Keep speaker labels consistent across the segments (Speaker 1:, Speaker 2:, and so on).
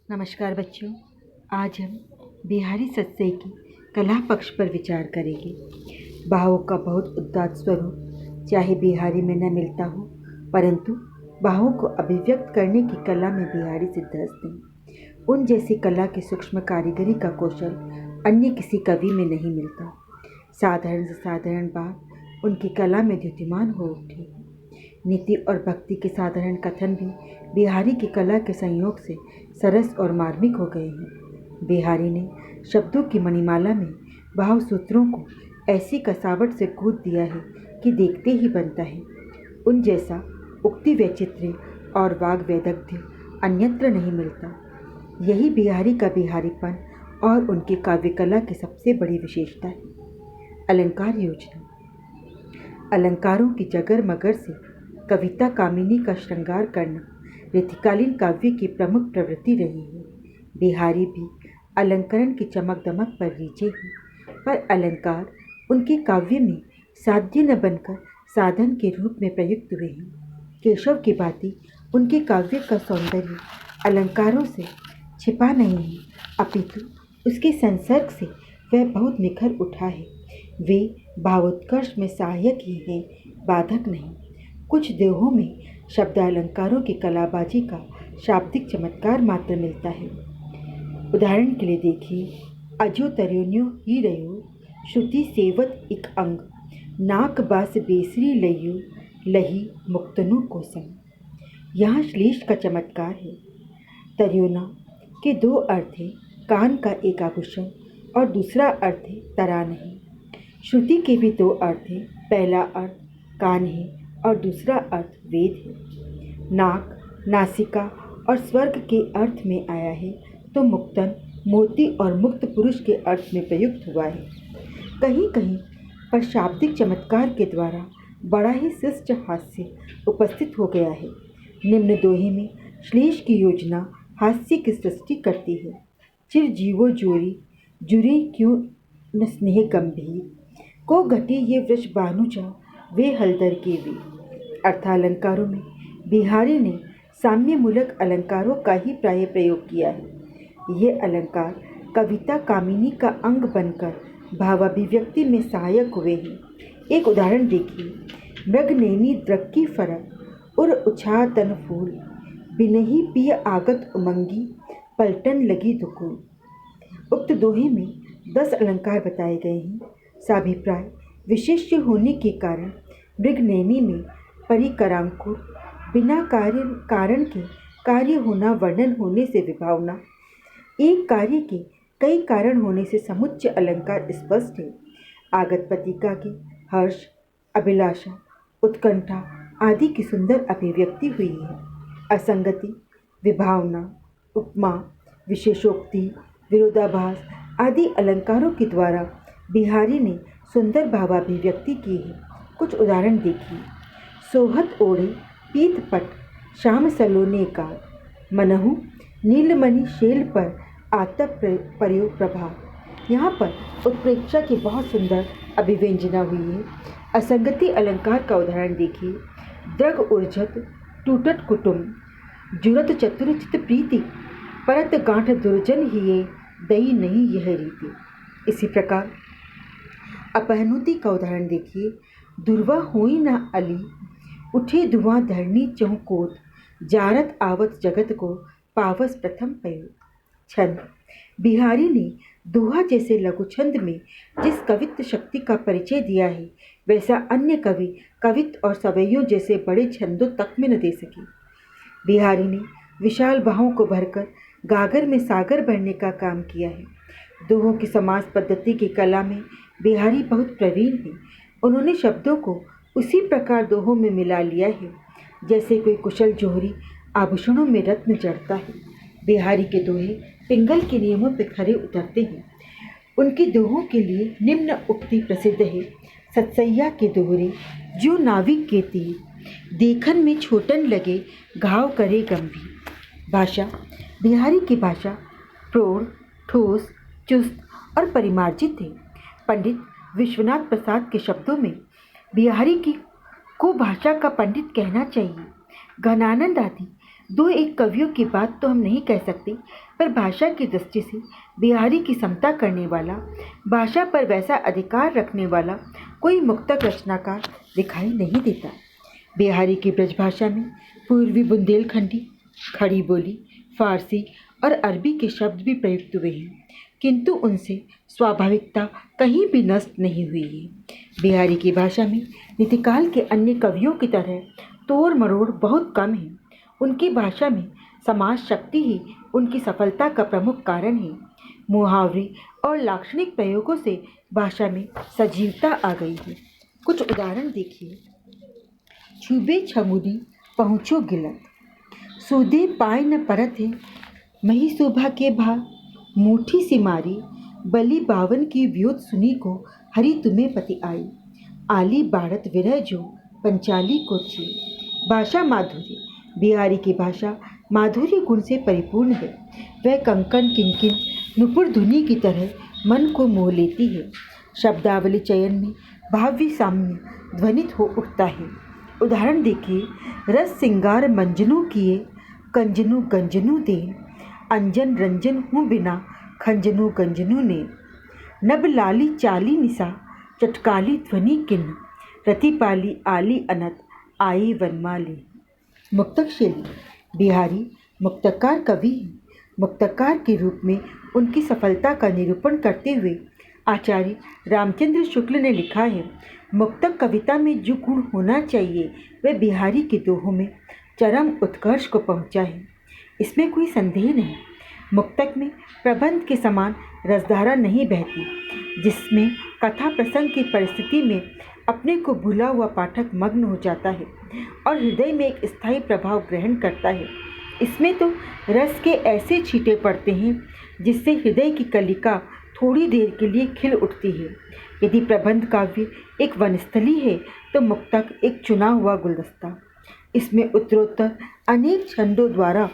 Speaker 1: नमस्कार बच्चों। आज हम बिहारी सत्सई की कला पक्ष पर विचार करेंगे। भावों का बहुत उदात्त स्वरूप चाहे बिहारी में न मिलता हो, परंतु भावों को अभिव्यक्त करने की कला में बिहारी सिद्धहस्त हैं। उन जैसी कला की सूक्ष्म कारीगरी का कौशल अन्य किसी कवि में नहीं मिलता। साधारण से साधारण बात उनकी कला में द्युतिमान हो उठी। नीति और भक्ति के साधारण कथन भी बिहारी की कला के संयोग से सरस और मार्मिक हो गए हैं। बिहारी ने शब्दों की मणिमाला में भाव सूत्रों को ऐसी कसावट से कूद दिया है कि देखते ही बनता है। उन जैसा उक्ति वैचित्र्य और वाग वैदग्ध्य अन्यत्र नहीं मिलता। यही बिहारी का बिहारीपन और उनकी काव्य कला की सबसे बड़ी विशेषता है। अलंकार योजना। अलंकारों की जगर मगर से कविता कामिनी का श्रृंगार करना रीतिकालीन काव्य की प्रमुख प्रवृत्ति रही है। बिहारी भी अलंकरण की चमक दमक पर रीझे हैं, पर अलंकार उनके काव्य में साध्य न बनकर साधन के रूप में प्रयुक्त हुए हैं। केशव की भांति उनके काव्य का सौंदर्य अलंकारों से छिपा नहीं है, अपितु उसके संसर्ग से वह बहुत निखर उठा है। वे भावोत्कर्ष में सहायक ही हैं, बाधक नहीं। कुछ देहों में शब्द अलंकारों की कलाबाजी का शाब्दिक चमत्कार मात्र मिलता है। उदाहरण के लिए देखिए, अजो तरयोन्यो ही रयो श्रुति सेवत इक अंग, नाक बास बेसरी लयो लही मुक्तनु को संग। यहाँ श्लेष का चमत्कार है। तरयोना के दो अर्थ हैं, कान का एक आभूषण और दूसरा अर्थ है तरा नहीं। श्रुति के भी दो अर्थ हैं, पहला अर्थ कान है और दूसरा अर्थ वेद है। नाक नासिका और स्वर्ग के अर्थ में आया है, तो मुक्तन मोती और मुक्त पुरुष के अर्थ में प्रयुक्त हुआ है। कहीं कहीं पर शाब्दिक चमत्कार के द्वारा बड़ा ही शिष्ट हास्य उपस्थित हो गया है। निम्न दोहे में श्लेष की योजना हास्य की सृष्टि करती है। चिर जीवो जोरी जुरे क्यों न स्नेह गंभीर, को घटे ये वृष भानुजा वे हलदर के वी। अर्थालंकारों में बिहारी ने साम्यमूलक अलंकारों का ही प्राय प्रयोग किया है। ये अलंकार कविता कामिनी का अंग बनकर भावाभिव्यक्ति में सहायक हुए हैं। एक उदाहरण देखिए, मृगनैनी द्रक्की फरक उर उछा तन फूल, बिनही पिय आगत उमंगी पलटन लगी दुकूल। उक्त दोहे में 10 अलंकार बताए गए हैं। साभिप्राय विशेष्य होने के कारण मृगनैनी में परिकरांकुर, बिना कारण के कार्य होना, वर्णन होने से विभावना, एक कार्य के कई कारण होने से समुच्चय अलंकार स्पष्ट है। आगत पतिका की हर्ष, अभिलाषा, उत्कंठा आदि की सुंदर अभिव्यक्ति हुई है। असंगति, विभावना, उपमा, विशेषोक्ति, विरोधाभास आदि अलंकारों के द्वारा बिहारी ने सुंदर भावाभिव्यक्ति की है। कुछ उदाहरण देखिए, सोहत ओढ़े पीत पट श्याम सलोने का, मनहु नीलमणि शेल पर आतप पर्यो प्रभाव। यहाँ पर उत्प्रेक्षा की बहुत सुंदर अभिव्यंजना हुई है। असंगति अलंकार का उदाहरण देखिए, द्रग उर्जत टूटत कुटुम्ब, जुरत चतुरचित प्रीति, परत गांठ दुर्जन हिये दई नहीं यह रीति। इसी प्रकार अपहनुति का उदाहरण देखिए, दुर्वा हुई न अली, उठे धुआं धरनी चौकोत, जारत आवत जगत को पावस प्रथम पयो। छंद। बिहारी ने दोहा जैसे लघु छंद में जिस कवित्व शक्ति का परिचय दिया है, वैसा अन्य कवि कवित्व और सवैयों जैसे बड़े छंदों तक में न दे सके। बिहारी ने विशाल बाहों को भरकर गागर में सागर भरने का काम किया है। दोहों की समास पद्धति की कला में बिहारी बहुत प्रवीण है। उन्होंने शब्दों को उसी प्रकार दोहों में मिला लिया है जैसे कोई कुशल जोहरी आभूषणों में रत्न जड़ता है। बिहारी के दोहे पिंगल के नियमों पर खरे उतरते हैं। उनके दोहों के लिए निम्न उक्ति प्रसिद्ध है। सतसैया के दोहरे जो नाविक के तीर, देखन में छोटन लगे घाव करे गंभीर। भाषा। बिहारी की भाषा प्रौढ़, ठोस, चुस्त और परिमार्जित है। पंडित विश्वनाथ प्रसाद के शब्दों में बिहारी की को भाषा का पंडित कहना चाहिए। घनानंद आदि दो एक कवियों की बात तो हम नहीं कह सकते, पर भाषा की दृष्टि से बिहारी की समता करने वाला, भाषा पर वैसा अधिकार रखने वाला कोई मुक्तक रचनाकार दिखाई नहीं देता। बिहारी की ब्रजभाषा में पूर्वी बुंदेलखंडी, खड़ी बोली, फारसी और अरबी के शब्द भी प्रयुक्त हुए हैं, किंतु उनसे स्वाभाविकता कहीं भी नष्ट नहीं हुई है। बिहारी की भाषा में नीतिकाल के अन्य कवियों की तरह तोड़ मरोड़ बहुत कम है। उनकी भाषा में समाज शक्ति ही उनकी सफलता का प्रमुख कारण है। मुहावरे और लाक्षणिक प्रयोगों से भाषा में सजीवता आ गई है। कुछ उदाहरण देखिए। छुबे छमुदी पहुँचो गिलत, सूदे पाए न परत है, मही शोभा के भा मुठी सी मारी, बलि बावन की व्योत सुनी को, हरि तुम्हें पति आई, आली बाड़त विरह जो पंचाली को ची। भाषा माधुर्य। बिहारी की भाषा माधुर्य गुण से परिपूर्ण है। वह कंकन किंकिन नुपुर धुनी की तरह मन को मोह लेती है। शब्दावली चयन में भाव्य साम्य ध्वनित हो उठता है। उदाहरण देखिए। रस सिंगार मंजनू किए, कंजनू गंजनू देन, अंजन रंजन हूँ बिना, खंजनू गंजनू ने। नब लाली चाली निशा, चटकाली ध्वनि किन्न, रतिपाली आली अनत, आई वनमाली। मुक्तक शैली। बिहारी मुक्तकार कवि हैं। मुक्तकार के रूप में उनकी सफलता का निरूपण करते हुए आचार्य रामचंद्र शुक्ल ने लिखा है, मुक्तक कविता में जो गुण होना चाहिए वह बिहारी के दोहों में चरम उत्कर्ष को पहुंचा है। इसमें कोई संदेह नहीं। मुक्तक में प्रबंध के समान रसधारा नहीं बहती, जिसमें कथा प्रसंग की परिस्थिति में अपने को भूला हुआ पाठक मग्न हो जाता है और हृदय में एक स्थायी प्रभाव ग्रहण करता है। इसमें तो रस के ऐसे छींटे पड़ते हैं जिससे हृदय की कलिका थोड़ी देर के लिए खिल उठती है। यदि प्रबंध काव्य एक वनस्थली है तो मुक्तक एक चुना हुआ गुलदस्ता। इसमें उत्तरोत्तर अनेक छंदों द्वारा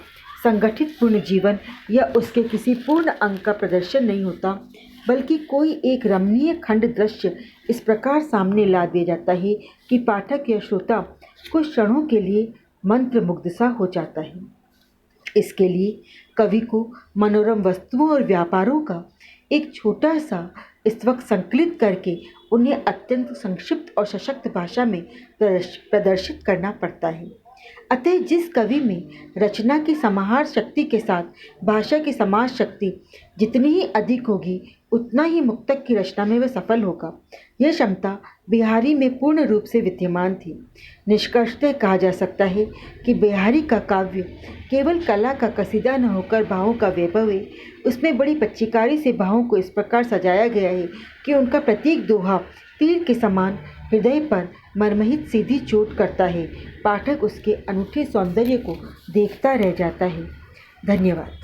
Speaker 1: संगठित पूर्ण जीवन या उसके किसी पूर्ण अंग का प्रदर्शन नहीं होता, बल्कि कोई एक रमणीय खंड दृश्य इस प्रकार सामने ला दिया जाता है कि पाठक या श्रोता कुछ क्षणों के लिए मंत्रमुग्ध सा हो जाता है। इसके लिए कवि को मनोरम वस्तुओं और व्यापारों का एक छोटा सा स्तवक संकलित करके उन्हें अत्यंत संक्षिप्त और सशक्त भाषा में प्रदर्शित करना पड़ता है। अतः जिस कवि में रचना की समाहार शक्ति के साथ भाषा की समाज शक्ति जितनी ही अधिक होगी, उतना ही मुक्तक की रचना में वह सफल होगा। यह क्षमता बिहारी में पूर्ण रूप से विद्यमान थी। निष्कर्षतः कहा जा सकता है कि बिहारी का काव्य केवल कला का कसीदा न होकर भावों का वैभव है। उसमें बड़ी पच्चीकारी से भावों को इस प्रकार सजाया गया है कि उनका प्रत्येक दोहा तीर के समान हृदय पर मर्महित सीधी चोट करता है। पाठक उसके अनूठे सौंदर्य को देखता रह जाता है। धन्यवाद।